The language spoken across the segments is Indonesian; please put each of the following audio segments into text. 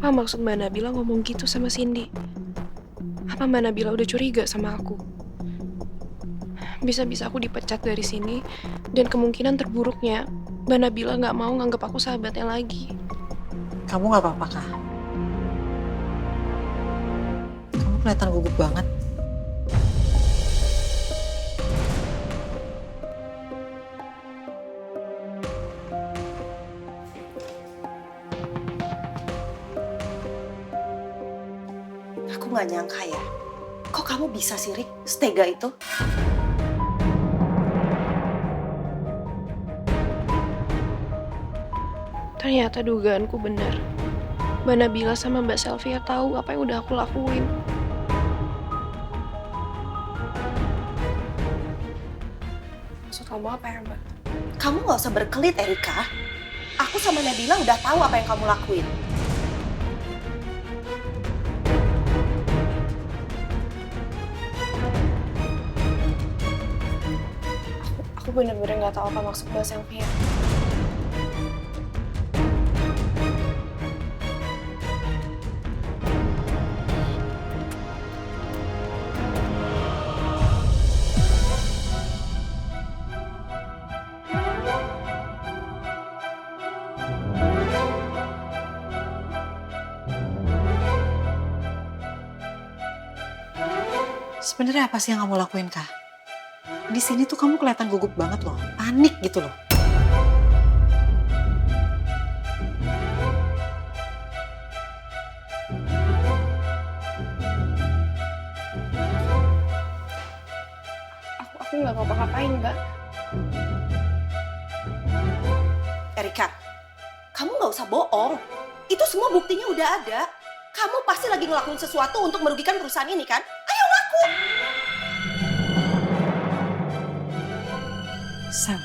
Apa maksud Mbak Nabila ngomong gitu sama Cindy? Apa Mbak Nabila udah curiga sama aku? Bisa-bisa aku dipecat dari sini, dan kemungkinan terburuknya Mbak Nabila nggak mau nganggap aku sahabatnya lagi. Kamu nggak apa-apa, Kak? Kamu kelihatan gugup banget. Aku nggak nyangka ya. Kok kamu bisa sih, Rik? Setega itu? Ternyata dugaanku benar. Mbak Nabila sama Mbak Selvia tahu apa yang udah aku lakuin. Maksud kamu apa ya, Mbak? Kamu nggak usah berkelit, Erika. Aku sama Nabila udah tahu apa yang kamu lakuin. Aku bener-bener nggak tahu apa maksud Mbak Selvia. Sebenarnya apa sih yang kamu lakuin, Kak? Di sini tuh kamu kelihatan gugup banget loh, panik gitu loh. Aku nggak ngapa-ngapain, Mbak. Erika, kamu nggak usah bohong. Itu semua buktinya udah ada. Kamu pasti lagi ngelakuin sesuatu untuk merugikan perusahaan ini, kan? Ayo ngaku! Sam,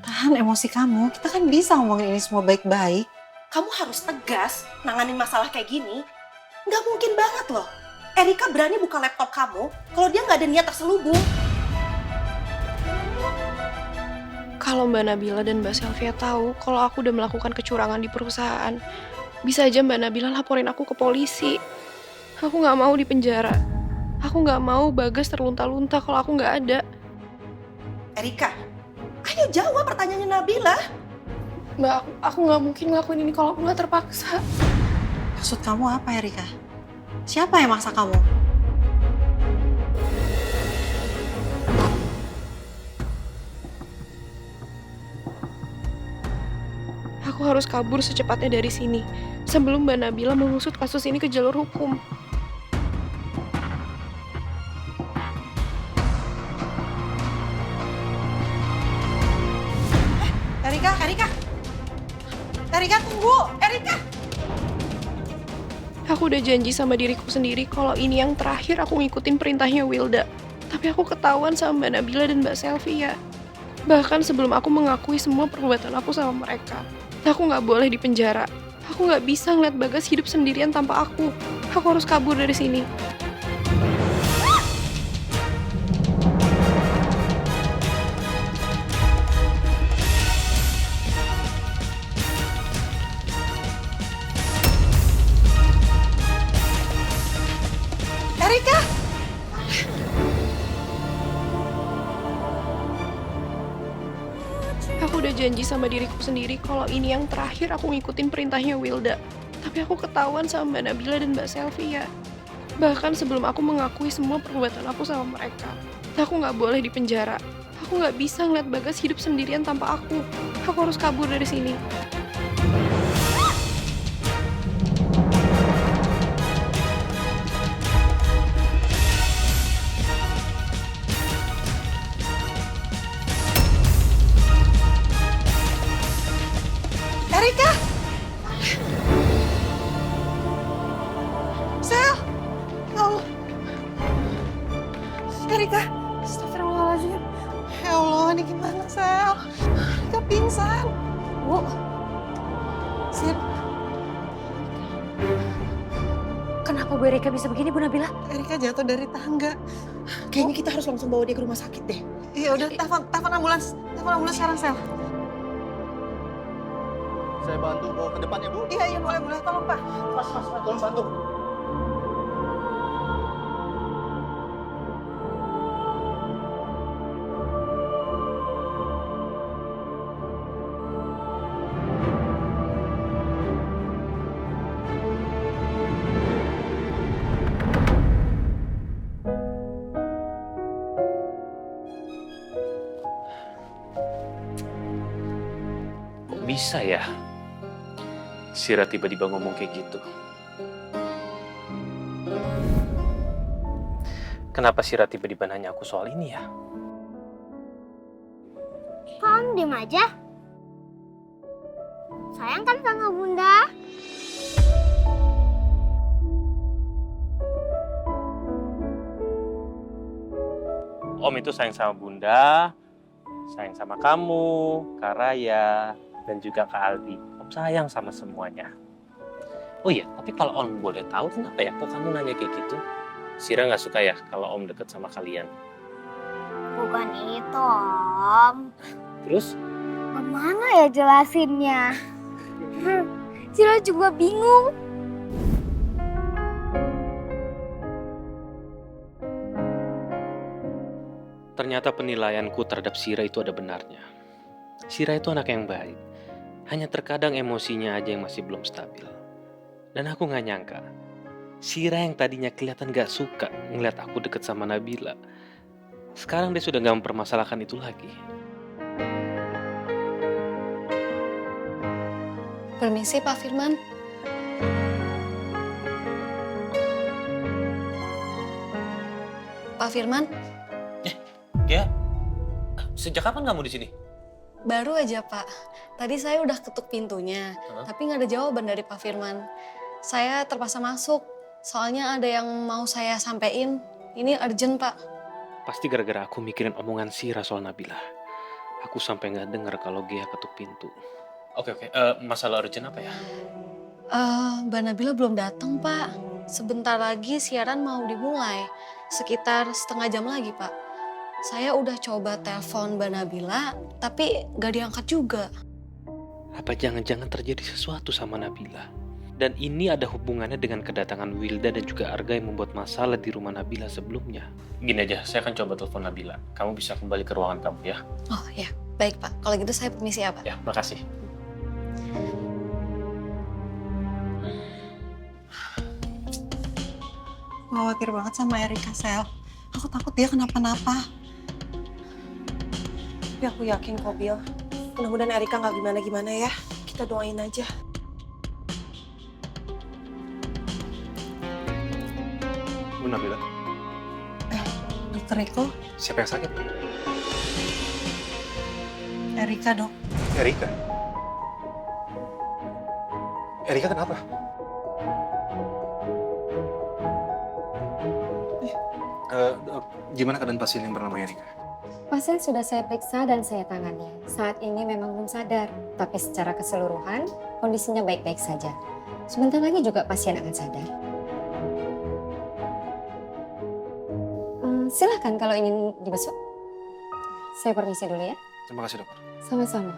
tahan emosi kamu. Kita kan bisa ngomongin ini semua baik-baik. Kamu harus tegas nanganin masalah kayak gini. Nggak mungkin banget loh. Erika berani buka laptop kamu kalau dia nggak ada niat terselubung. Kalau Mbak Nabila dan Mbak Selvia tahu kalau aku udah melakukan kecurangan di perusahaan, bisa aja Mbak Nabila laporin aku ke polisi. Aku nggak mau di penjara. Aku nggak mau Bagas terlunta-lunta kalau aku nggak ada. Erika, ayo jawab pertanyaannya Nabila. Mbak, aku nggak mungkin ngelakuin ini kalau aku nggak terpaksa. Maksud kamu apa, Erika? Siapa yang maksa kamu? Aku harus kabur secepatnya dari sini sebelum Mbak Nabila mengusut kasus ini ke jalur hukum. Erika, Erika! Erika, tunggu! Erika! Aku udah janji sama diriku sendiri kalau ini yang terakhir aku ngikutin perintahnya Wilda. Tapi aku ketahuan sama Mbak Nabila dan Mbak Selvia. Bahkan sebelum aku mengakui semua perbuatan aku sama mereka. Aku nggak boleh di penjara. Aku nggak bisa ngeliat Bagas hidup sendirian tanpa aku. Aku harus kabur dari sini. Erika! Aku udah janji sama diriku sendiri kalau ini yang terakhir aku ngikutin perintahnya Wilda. Tapi aku ketahuan sama Mbak Nabila dan Mbak Selvia. Bahkan sebelum aku mengakui semua perbuatan aku sama mereka. Aku nggak boleh di penjara. Aku nggak bisa ngeliat Bagas hidup sendirian tanpa aku. Aku harus kabur dari sini. Erika! Sel! Ya Allah! Erika! Astagfirullahaladzim. Ya Allah, ini gimana, Sel? Erika pingsan. Bu. Sip. Kenapa Bu Erika bisa begini, Bu Nabila? Erika jatuh dari tangga. Kayaknya kita harus langsung bawa dia ke rumah sakit deh. Ya udah, telepon ambulans. Telepon ambulans sekarang, Sel. saya bantu bawa ke depan ya, Bu. Iya, iya, boleh, boleh. Tolong, Pak. Mas, tolong bantu. Kok bisa ya? Sira tiba-tiba ngomong kayak gitu. Kenapa Sira tiba-tiba nanya aku soal ini ya? Kok Om diem aja? Sayang kan sama Bunda? Om itu sayang sama Bunda, sayang sama kamu, Kak Raya, dan juga Kak Aldi. Om sayang sama semuanya. Oh iya, tapi kalau Om boleh tahu kenapa ya kok kamu nanya kayak gitu? Sira nggak suka ya kalau Om deket sama kalian. Bukan itu, Om. Terus? Gimana ya jelasinnya? Sila juga bingung. Ternyata penilaianku terhadap Sira itu ada benarnya. Sira itu anak yang baik. Hanya terkadang emosinya aja yang masih belum stabil. Dan aku gak nyangka, Sira yang tadinya kelihatan gak suka ngeliat aku deket sama Nabila, sekarang dia sudah gak mempermasalahkan itu lagi. Permisi Pak Firman. Pak Firman, Ya, sejak kapan kamu di sini? baru aja Pak. Tadi saya udah ketuk pintunya, tapi nggak ada jawaban dari Pak Firman. Saya terpaksa masuk, soalnya ada yang mau saya sampein. Ini urgent Pak. Pasti gara-gara aku mikirin omongan Sira soal Nabila. Aku sampai gak denger kalau Gea ketuk pintu. Oke, masalah urgent apa ya? Mbak Nabila belum datang Pak. Sebentar lagi siaran mau dimulai, sekitar setengah jam lagi Pak. Saya udah coba telepon Mbak Nabila, tapi gak diangkat juga. Apa jangan-jangan terjadi sesuatu sama Nabila? Dan ini ada hubungannya dengan kedatangan Wilda dan juga Arga yang membuat masalah di rumah Nabila sebelumnya. Gini aja, saya akan coba telepon Nabila. Kamu bisa kembali ke ruangan kamu ya. Oh ya, baik Pak. Kalau gitu saya permisi ya Pak. Ya, makasih. Khawatir banget sama Erika, Sel. Aku takut dia kenapa-napa. Tapi aku yakin kok, Bil. Mudah-mudahan Erika nggak gimana-gimana ya. Kita doain aja. Bu Nabila, Dokter Eko, siapa yang sakit? Erika dok. Erika. Erika kenapa? Gimana keadaan pasien yang bernama Erika? Pasien sudah saya periksa dan saya tangani. Saat ini memang belum sadar, tapi secara keseluruhan kondisinya baik-baik saja. Sebentar lagi juga pasien akan sadar. Silahkan kalau ingin dibesuk. Saya permisi dulu ya. Terima kasih, dokter. Sama-sama.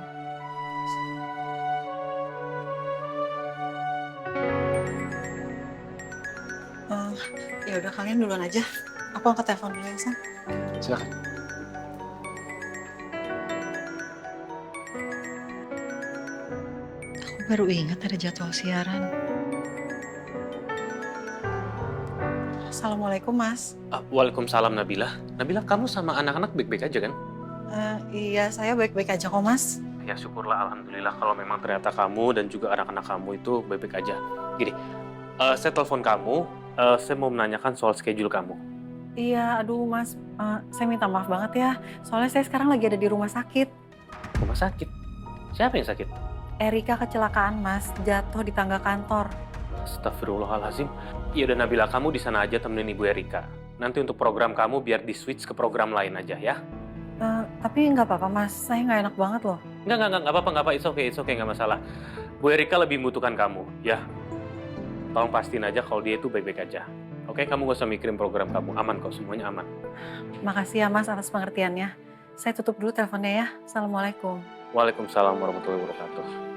Ya udah kalian duluan aja. Aku angkat telepon dulu ya, San. Silakan. Aku baru ingat ada jadwal siaran. Assalamualaikum, Mas. Waalaikumsalam Nabila. Nabila, kamu sama anak-anak baik-baik aja kan? Iya, saya baik-baik aja kok, Mas. Ya syukurlah, alhamdulillah kalau memang ternyata kamu dan juga anak-anak kamu itu baik-baik aja. Gini, saya telepon kamu, saya mau menanyakan soal schedule kamu. Iya, aduh Mas, saya minta maaf banget ya. Soalnya saya sekarang lagi ada di rumah sakit. Rumah sakit? Siapa yang sakit? Erika kecelakaan, Mas. Jatuh di tangga kantor. Astagfirullahaladzim. Ya udah Nabila, kamu di sana aja temenin Ibu Erika. Nanti untuk program kamu biar di-switch ke program lain aja ya. Tapi nggak apa-apa, Mas. Saya nggak enak banget loh. Nggak apa-apa. It's okay, nggak masalah. Bu Erika lebih membutuhkan kamu, ya. Tolong pastiin aja kalau dia itu baik-baik aja. Oke, kamu gak usah mikirin program kamu. Aman kok, semuanya aman. Makasih ya, Mas, atas pengertiannya. Saya tutup dulu teleponnya ya. Assalamualaikum. Waalaikumsalam warahmatullahi wabarakatuh.